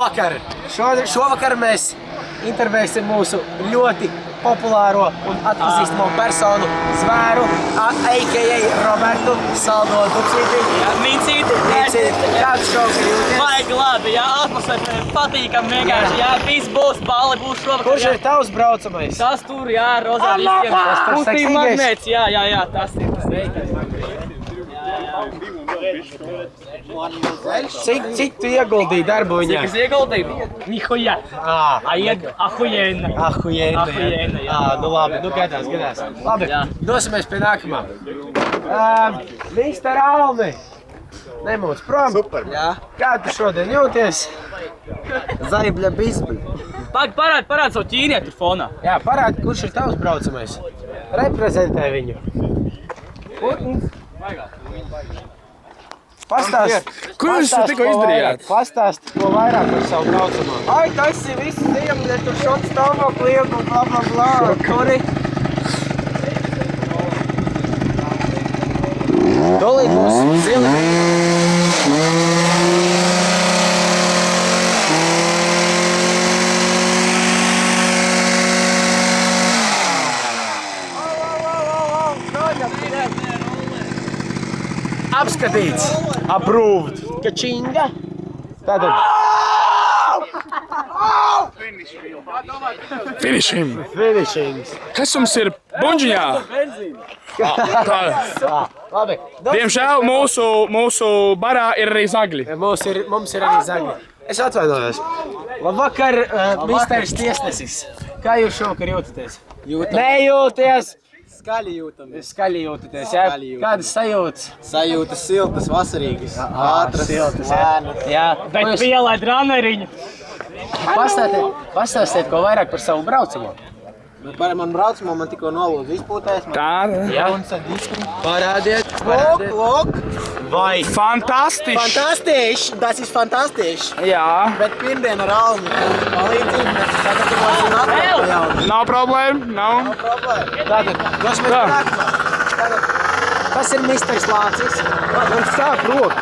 Šovakar mēs intervēsim mūsu ļoti populāro un atpazīstamo personu Zvēru, a.k.a. Robertu Saldo Dupsīti. Mīcīti. Kāds šovakar jūties? Baigi labi, jā, atmosfēra patīkam vienkārši, jā, viss būs, balli būs šovakar. Kurš ir tavs braucamais? Tas tur, jā, rozā viskiem. Pustīm magnēts, jā, tas ir tas veikals. Cik tu ieguldīji darbu viņā? Cik es ieguldīju? Nihuja. Ahujēna. Ahujēna, jā. Nu labi, nu gadās. Labi, dosimies pie nākamā. Mister Alni, nemūc prom. Super. Jā. Kā tu šodien jūties? Zaibļa bizbļa. Parād savu ķīnietu fonā. Jā, parādi, kurš ir tavs braucamais. Reprezentē viņu. Pastāst, Ko jūs tikko izdarījāt? Pastāst, ko vairāk par savu braucamo. Ai, tas ir viss diemdē, tur šots stāvokli iegu, bla. Kuri? Dolīt būs zili. Apskatīts, approved. Kačinga. Tātad. Finishings. Kas jums ir buņģiņā? Labi. Diemžēl mūsu barā ir arī zagļi. Mums ir arī zagļi. Es atvainojos. Labvakar, misteris tiesnesis. Kā jūs šovakar jūtaties? Nejūties! Skaļi jūtamies. Skaļi jūtaties, jā? Kādas sajūtas? Sajūtas siltas, vasarīgas, ātras, lēnas. Jā. Bet pielaid raneriņu. Pastāstiet, ko vairāk par savu braucamo. Man braucamo, man tikko nolūdzu izpūtēs. Jā. Parādiet. Lok. Vai. Fantastiski! Fantastiski, tas ir fantastiski. Jā. Bet pirmdien ar Almi palīdzību mēs sagatavosim atkal jaunu. Nav problēma, nav. Tātad, dosimies pie nākamā. Tas ir misteris Lācis. Man sāp roku.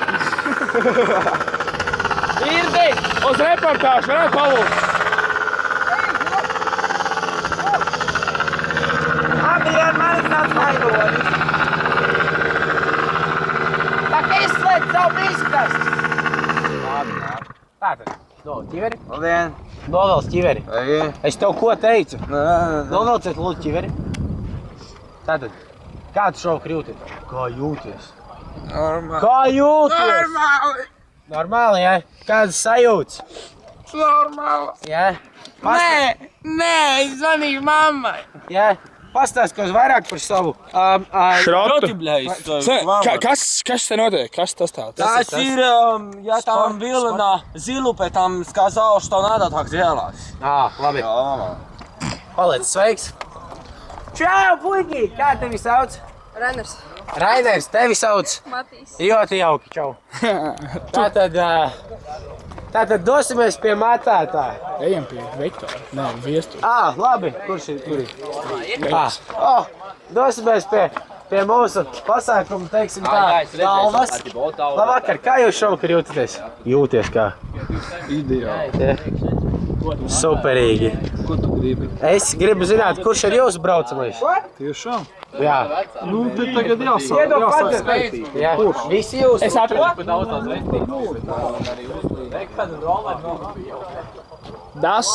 Irdi, uz reportāžu, varētu palūkt. Abi ar mani tāds vainonis. Tā kā izslēdz savu bīskastu. Labi. Tātad, ķiveri. Labdien. Novelc ķiveri. Es tev ko teicu? Novelciet lūdzu ķiveri. Tātad, kā tu šovakar jūties? Kā jūties? Normāli. Kā jūties? Normāli. Normāli, jā? Kādas sajūtas? Normāli. Jā? Nē, es zvanīju mammai. Jā? Pastāst, ko vairāk par savu. Šrotu. Kas te notiek? Kas tas tāds? Tas ir, ja tam vilna zilupe, tam сказал, что надо так делать. Labi. Paliec sveiks. Čau, puiki! Kā tevi sauc? Rainers. Rainers, tevi sauc? Matīs. Ļoti jauki, čau. Tātad dosimies pie matētāja. Ejam pie Viktora. Nē, viestu. Labi. Kurš ir? Dosimies pie mūsu pasākuma, teiksim tā, galvas. Labvakar, kā jūs šovakar jūtaties? Jūties kā? Ideāli. Superīgi. Ko tu gribi? Es gribu zināt, kurš ir jūsu braucamais? Tiešām? Jā. Nu, te tagad jāsāk skaitīt. Jā. Visi jūs? Es atrodu. Das.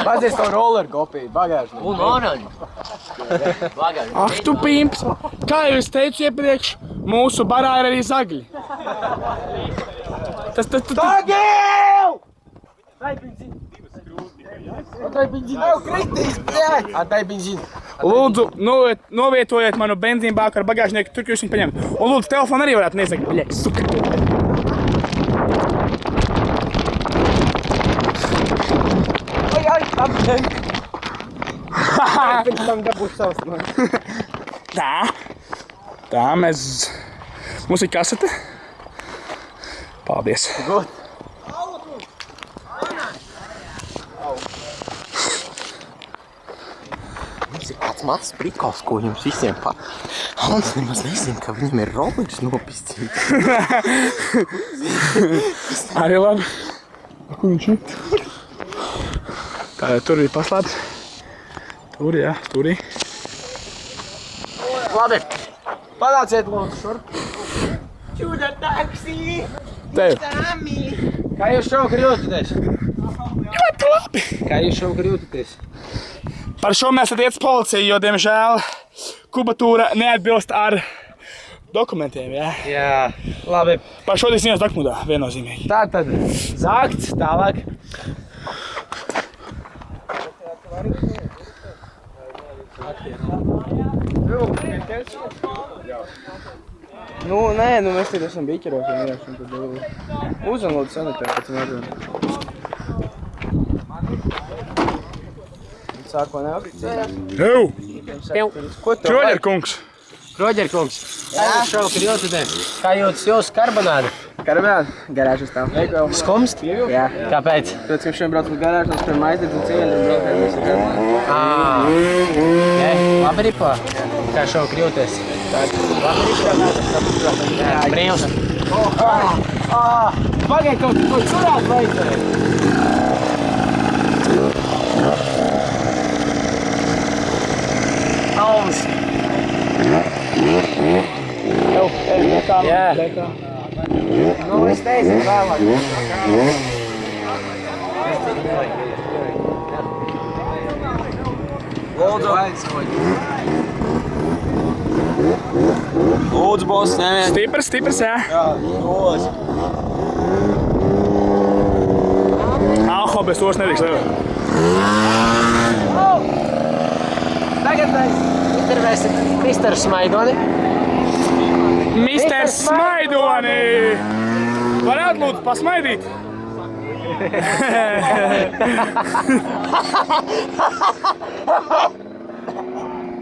Pazies to roller kopiju, bagāžu. Un oranži. Ak, tu pimps! Kā jau es teicu iepriekš, mūsu barā ir arī zagļi. Togil! Atdai benzīnu. Lūdzu, novietojiet manu benzīnbāku ar bagāžnieku, tur, ka jūs viņu paņemat. Un lūdzu, telefonu arī varētu nezagt. Bļek, suka. Pēc tam dabūs savs. Tā, mums ir kasete. Paldies. mazs prikals, ko jums visiem Hans nemaz nezina, ka viņam ir Rolex nopistīts. Arī labi. Kur viņš ir? Tā, tur ir paslēpts. Tur, jā, tur ir. Labi, panāciet lūdzu šurp. Čuda taksī! Tev. Kā jūs šovakar jūtaties? Ļoti labi. Kā jūs šovakar jūtaties? Par šo mēs tad iet uz policiju, jo, diemžēl, kubatūra neatbilst ar dokumentiem, jā. Jā, labi. Par šo ziņos dokumentā, viennozīmīgi. Tātad, zākts, tālāk. Nu, nē, nu mēs tad esam biķeros vienkārši, un tad uzanlūdzu sanitēr, pēc mēģinām. Sāko neapicējās. Ew! Ko tev Kroģer kungs! Kroģerkungs, kā jūs šovakar jūtaties? Kā jūtas jūsu karbonāda? Karbonāda? Garāžas stāv. Skumst? Jā. Kāpēc? Tāpēc, ka šodien brauc uz garāžu, mums tur maizdedz un cieni, un braukāt visi garāžu. Jā, labi ripo? Kā šovakar jūties? Labi, Jā, brīvs. Pagaid, kaut ko curāt vajadzēja. Alvis. Jā. Nu, es teicu vēlāk. Lūdzu, boss, nevien. Stiprs, jā. Alho, bez tos nedrīkst nevar. Tagad mēs intervēsim Misteru Smaidoni. Mister Smaidoni! Varētu lūdzu pasmaidīt?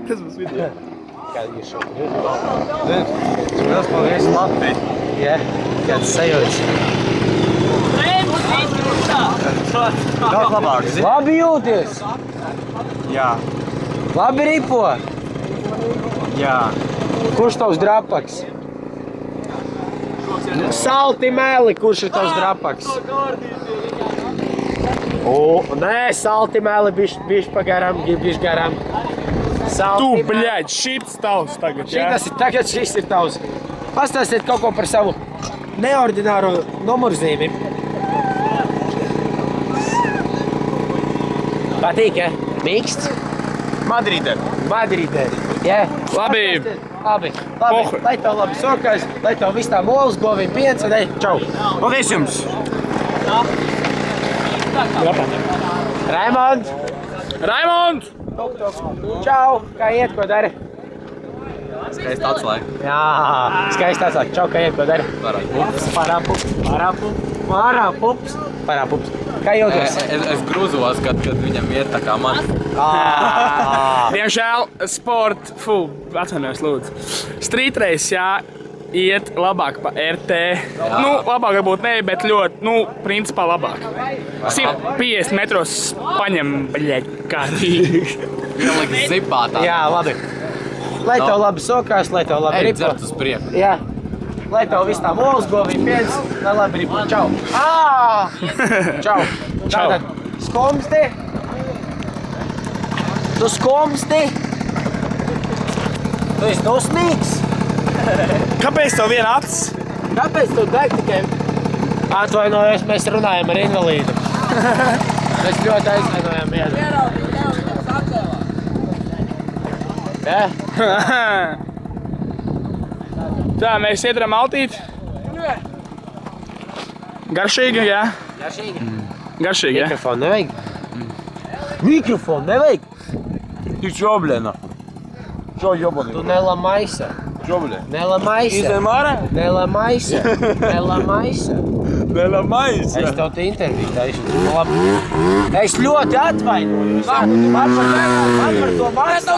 Kas mums video? Kā jūs šovakar jūtaties? Liels paldies, labi. Jā, kāds sajūtas? Daudz labāk, zini? Labi jūties? Jā. Labi ripo? Jā. Kurš tavs drapaks? Salti mēli, kurš ir tavs drapaks? Nē, salti mēli, bišķi pagaram, bišķi garam. Tu, bļaļ, šits tavs tagad, jā? Tagad šis ir tavs. Pastāstiet kaut ko par savu neordināro numurzīmi. Patīk, ja? Mīksts? Madrīdē. Madrīdē, jā? Labi. Labi. Pohu. Lai tev labi sokās, lai tev viss tā molas, govīm piens, un ej, čau. Paldies jums! Raimond! Raimond! Čau! Kā iet, ko dari? Skaisti atslēga. Jā, skaisti atslēg. Čau, kā iet, ko dari? Parapups. Kā jūtas? Es grūzos, kad viņam iet tā kā man. Diemžēl atvainojos, lūdzu. Street race, jā, iet labāk pa RT. Nu, labāk varbūt ne, bet ļoti, principā labāk. 150 metros paņem, bļaļ, kārtīgi. Ielikt zipā tā. Jā, labi. Lai tev labi sokās, lai tev labi Ej, ripo. dzert uz priekšu. Jā. Lai tev viss tā molas, govīm piens, lai labi ripo. Čau. Čau. Tātad, skumsti. Tu skumsti. Tu esi dusmīgs. Kāpēc tev viena acis? Kāpēc tu deg tikai? Atvainojos, mēs runājam ar invalīdu. Mēs ļoti aizvainojam vienu. Jā? Tā, mēs iedaram maltīt. Garšīgi, jā? Garšīgi, jā? Mikrofonu nevajag? Mikrofonu nevajag? Tu čoblēna. Čo jobali? Tu nelamaisa. Čoblē. Nelamaisa. Idem ārā? Nelamaisa. Nelamaisa. Vēl mais. Es tev te interviju taisu. Labi. Es ļoti atvainojos. Man par to maksā.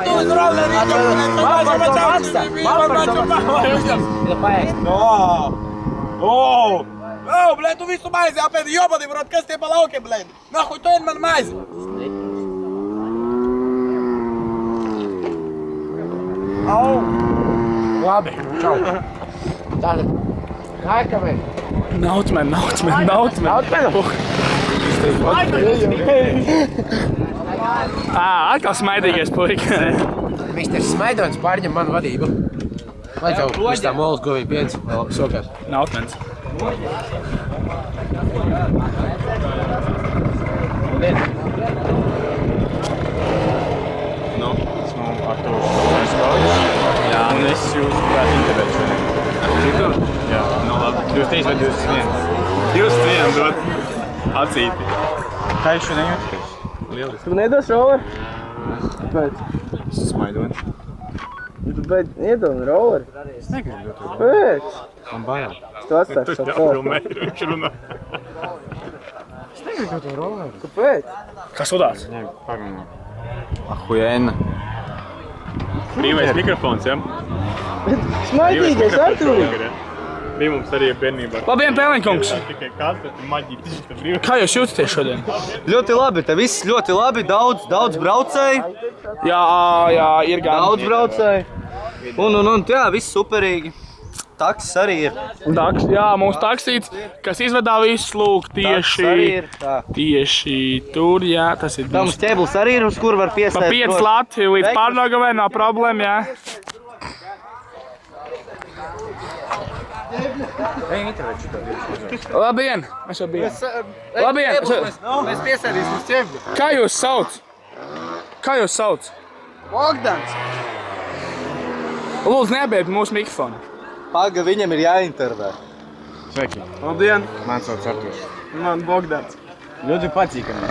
Blēd, tu visu maizi apēdi jobadi, brot, kas tie pa laukiem, blēd? Nahuj, to ir man maizi. Labi, čau. Tātad, nākamai. Nautmen. Atkal smaidīgais puika. Misters Smaidons pārņem manu vadību. Lai tev uz tā molas govīja piens, vēl labi sokās. Nautmens. Nu, esmu Artūrs Koļš. Jā. Un es jūsu prāt intervēšu vienam. Citur? Jā. Nu labi. 23 vai 21? 21 dod acīti. Kā jūs šodien jūtaties? Lieliski. Tu nedos roleri? Kāpēc? Es smaidoni. Tu beidz iedod roleri? Es negribu dot roleri. Pēc? Man bail. Tu atstāsi šo formu. Viņš runā. Kāpēc? Kas sudās? Nē, pagaidām. Ahujēna. Brīvais mikrofons, ja? Smaidīgais, Artūri! Bija mums arī bērnībā. Labdien, Pēliņkungs! Tikai kāds, maģi, brīvais. Kā jūs jūtaties šodien? Ļoti labi, te viss ļoti labi, daudz braucēju, Jā, ir gan. daudz braucēju. Un jā, viss superīgi. Taksis arī ir. Jā, mūsu taksīts, kas izvedā visus lūk Taksis arī tieši, ir. Tā. tieši tur, jā, tas ir Tā mums ķēbuls arī ir, uz kur var pa piesēt. 5 lati līdz Pārdaugavai, nav problēma, jā. Labdien! Mēs jau bijām. Labdien! Mēs piesēdīsim uz ķēbi. Kā jūs sauc? Bogdans. Lūdzu, neapbiet mūsu mikrofonu. Paga, viņam ir jāintervē. Sveiki. Labdien! Man sauc Artūrs. Man Bogdans. Ļoti patīkami.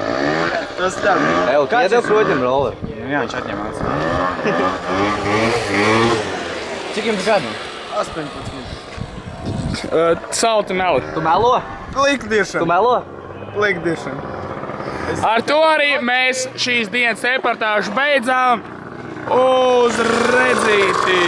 Tas tā. Kāds ir proģim roleri? Nu jā, viņš atņem acis. Cik jums gadu? 18. Salti meli. Tu melo? Likdiešana. Tu melo? Likdiešana. Ar to arī mēs šīs dienas reportāžu beidzām. Uz redzīti!